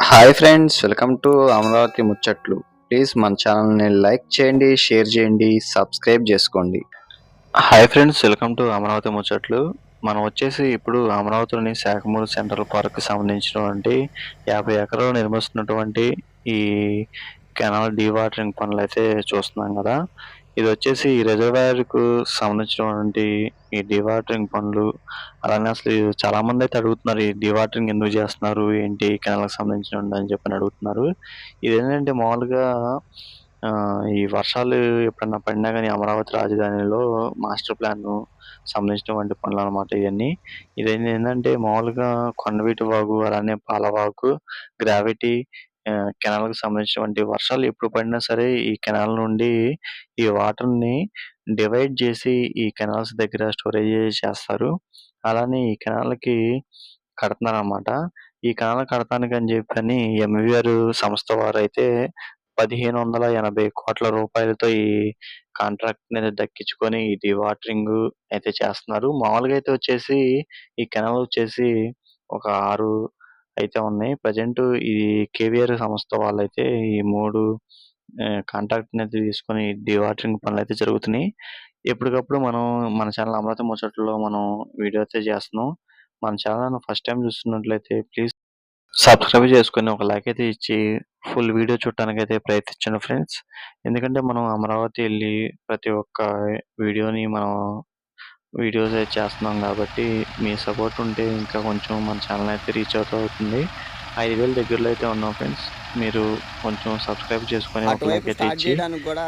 Hi friends, welcome to Amaravati ముచ్చట్లు. Please మన ఛానల్ని లైక్ చేయండి, షేర్ చేయండి, సబ్స్క్రైబ్ చేసుకోండి. Hi friends, welcome to Amaravati ముచ్చట్లు. మనం వచ్చేసి ఇప్పుడు అమరావతిలోని శాఖమూరు సెంట్రల్ పార్క్ సంబంధించినటువంటి 50 ఎకరాలు నిర్మిస్తున్నటువంటి ఈ కెనాల్ డీవాటరింగ్ పనులు అయితే చూస్తున్నాం కదా. ఇది వచ్చేసి ఈ రిజర్వాయర్కు సంబంధించినటువంటి ఈ డీవాటరింగ్ పనులు. అలానే అసలు చాలా మంది అయితే అడుగుతున్నారు, ఈ డీవాటరింగ్ ఎందుకు చేస్తున్నారు, ఏంటి కెనాల్కి సంబంధించిన అని చెప్పని అడుగుతున్నారు. ఇదేంటంటే మామూలుగా ఈ వర్షాలు ఎప్పుడన్నా పడినా కానీ అమరావతి రాజధానిలో మాస్టర్ ప్లాన్ సంబంధించినటువంటి పనులు అనమాట ఇవన్నీ. ఏంటంటే మామూలుగా కొండవీటి వాగు, అలానే పాలవాగు, గ్రావిటీ, కెనాల్కి సంబంధించినటువంటి వర్షాలు ఎప్పుడు పడినా సరే ఈ కెనాల్ నుండి ఈ వాటర్ని డివైడ్ చేసి ఈ కెనాల్స్ దగ్గర స్టోరేజ్ చేస్తారు. అలానే ఈ కెనాల్కి కడుతున్నారన్నమాట. ఈ కెనాల్ కడతానికి అని చెప్పని ఎంవీఆర్ సంస్థ వారైతే 1580 కోట్ల రూపాయలతో ఈ కాంట్రాక్ట్‌ని దక్కించుకొని ఈ డీవాటరింగ్ అయితే చేస్తున్నారు. మామూలుగా అయితే వచ్చేసి ఈ కెనాల్ వచ్చేసి ఒక 6 అయితే ఉన్నాయి. ప్రెజెంట్ ఈ కేవీఆర్ సంస్థ వాళ్ళైతే ఈ 3 కాంట్రాక్ట్‌ని అయితే తీసుకొని డీవాటరింగ్ పనులైతే జరుగుతున్నాయి. ఎప్పటికప్పుడు మనం మన ఛానల్ అమరావతి ముచ్చట్లలో మనం వీడియో అయితే చేస్తున్నాం. మన ఛానల్‌ని ఫస్ట్ టైం చూస్తున్నట్లయితే ప్లీజ్ సబ్స్క్రైబ్ చేసుకొని ఒక లైక్ అయితే ఇచ్చి ఫుల్ వీడియో చూడటానికైతే ప్రయత్నించండి ఫ్రెండ్స్. ఎందుకంటే మనం అమరావతి వెళ్ళి ప్రతి ఒక్క వీడియోని మనం వీడియోస్ అయితే చేస్తున్నాం కాబట్టి మీ సపోర్ట్ ఉంటే ఇంకా కొంచెం మన ఛానల్ అయితే రీచ్ అవుతుంది. 5000 దగ్గరలో అయితే ఉన్నాం ఫ్రెండ్స్. మీరు కొంచెం సబ్స్క్రైబ్ చేసుకొని ఒక లైక్ అయితే ఇచ్చి చేయడానికి కూడా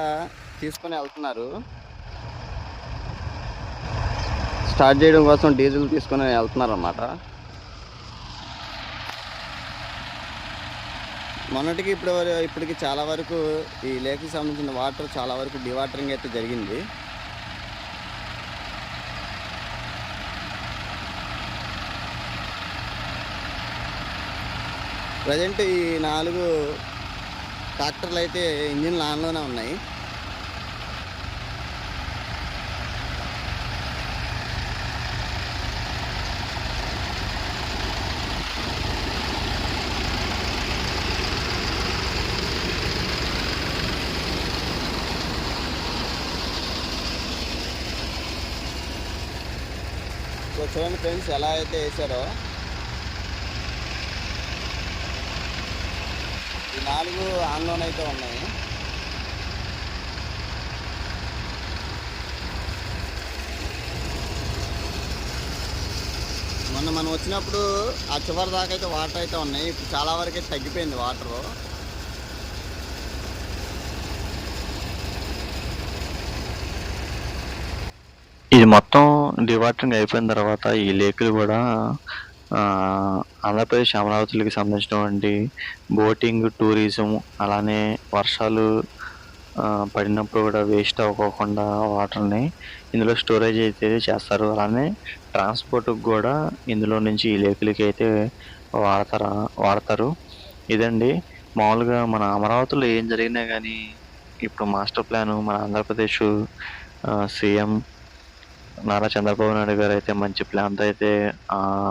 తీసుకొని వెళ్తున్నారు. స్టార్ట్ చేయడం కోసం డీజిల్ తీసుకొని వెళ్తున్నారు అన్నమాట. మొన్నటికి ఇప్పటికి చాలా వరకు ఈ లేక్కి సంబంధించిన వాటర్ చాలా వరకు డివాటరింగ్ అయితే జరిగింది. ప్రజెంట్ ఈ 4 ట్రాక్టర్లు అయితే ఇంజిన్లు ఆన్లోనే ఉన్నాయి. సో చూడండి ఫ్రెండ్స్, ఎలా అయితే వేసారో ఈ 4 ఆన్లోన్ అయితే ఉన్నాయి. మొన్న మనం వచ్చినప్పుడు ఆ చివరి దాకా అయితే వాటర్ అయితే ఉన్నాయి. ఇప్పుడు చాలా వరకు అయితే తగ్గిపోయింది వాటరు. ఇది మొత్తం డీవాటరింగ్ అయిపోయిన తర్వాత ఈ లేకులు కూడా ఆంధ్రప్రదేశ్ అమరావతికి సంబంధించినటువంటి బోటింగ్, టూరిజం, అలానే వర్షాలు పడినప్పుడు కూడా వేస్ట్ అవ్వకుండా వాటర్ని ఇందులో స్టోరేజ్ అయితే చేస్తారు. అలానే ట్రాన్స్పోర్ట్కి కూడా ఇందులో నుంచి ఈ లేకులకి అయితే వాడతారు. ఇదండి మామూలుగా మన అమరావతిలో ఏం జరిగినా కానీ ఇప్పుడు మాస్టర్ ప్లాను మన ఆంధ్రప్రదేశ్ సీఎం నారా చంద్రబాబు నాయుడు గారు అయితే మంచి ప్లాన్తో అయితే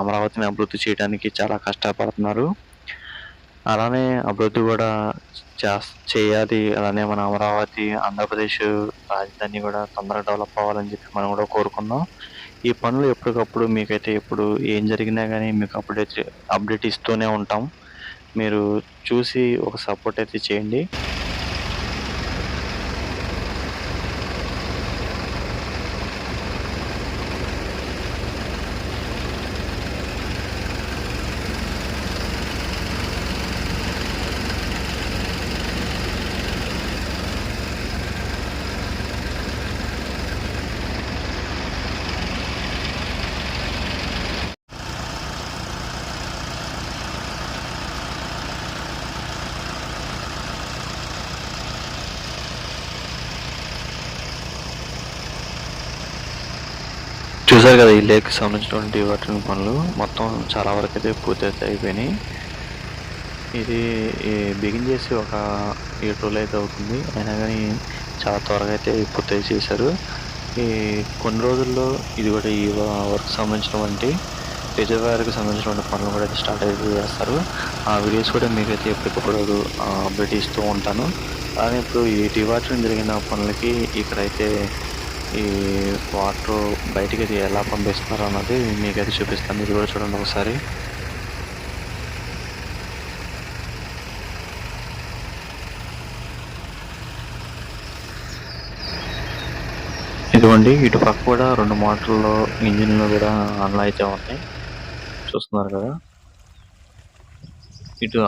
అమరావతిని అభివృద్ధి చేయడానికి చాలా కష్టపడుతున్నారు. అలానే అభివృద్ధి కూడా చేయాలి. అలానే మన అమరావతి ఆంధ్రప్రదేశ్ రాజధాని కూడా తొందరగా డెవలప్ అవ్వాలని చెప్పి మనం కూడా కోరుకుందాం. ఈ పనులు ఎప్పటికప్పుడు మీకైతే ఎప్పుడు ఏం జరిగినా కానీ మీకు అప్డేట్ ఇస్తూనే ఉంటాం. మీరు చూసి ఒక సపోర్ట్ అయితే చేయండి. చూసారు కదా, ఈ లేక్కి సంబంధించినటువంటి వాటరింగ్ పనులు మొత్తం చాలా వరకు అయితే పూర్తి అయిపోయినాయి. ఇది బిగిన్ చేసి ఒక 7 రోజులు అయితే అవుతుంది. అయినా కానీ చాలా త్వరగా అయితే పూర్తి చేశారు. ఈ కొన్ని రోజుల్లో ఇది కూడా ఈ వర్క్ సంబంధించినటువంటి రిజర్వాయర్కి సంబంధించినటువంటి పనులు కూడా అయితే స్టార్ట్ అయితే చేస్తారు. ఆ వీడియోస్ కూడా మీకైతే ఎప్పటికప్పుడు అప్డేట్ ఇస్తూ ఉంటాను. అలానే ఇప్పుడు ఈ డీవాటరింగ్ జరిగిన పనులకి ఇక్కడైతే ఈ వాటర్ బయటికైతే ఎలా పంపిస్తున్నారో అన్నది మీకైతే చూపిస్తాను. ఇది కూడా చూడండి ఒకసారి. ఇదిగోండి ఇటు పక్క కూడా 2 మోటార్లు, ఇంజిన్‌లు కూడా ఆన్‌లో అయితే ఉన్నాయి. చూస్తున్నారు కదా!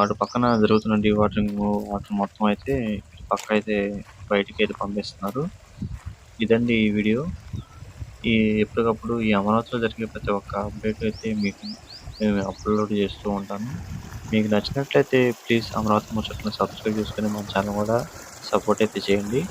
అటు పక్కన జరుగుతున్న డీవాటరింగ్ వాటర్ మొత్తం అయితే ఇటు పక్క అయితే బయటికైతే పంపిస్తున్నారు. ఇదండి ఈ వీడియో. ఎప్పటికప్పుడు ఈ అమరావతిలో జరిగే ప్రతి ఒక్క అప్డేట్ అయితే మీకు నేను అప్‌లోడ్ చేస్తూ ఉంటాను. మీకు నచ్చినట్లయితే ప్లీజ్ అమరావతి ముచ్చట్లను సబ్స్క్రైబ్ చేసుకొని మన ఛానల్ కూడా సపోర్ట్ అయితే చేయండి.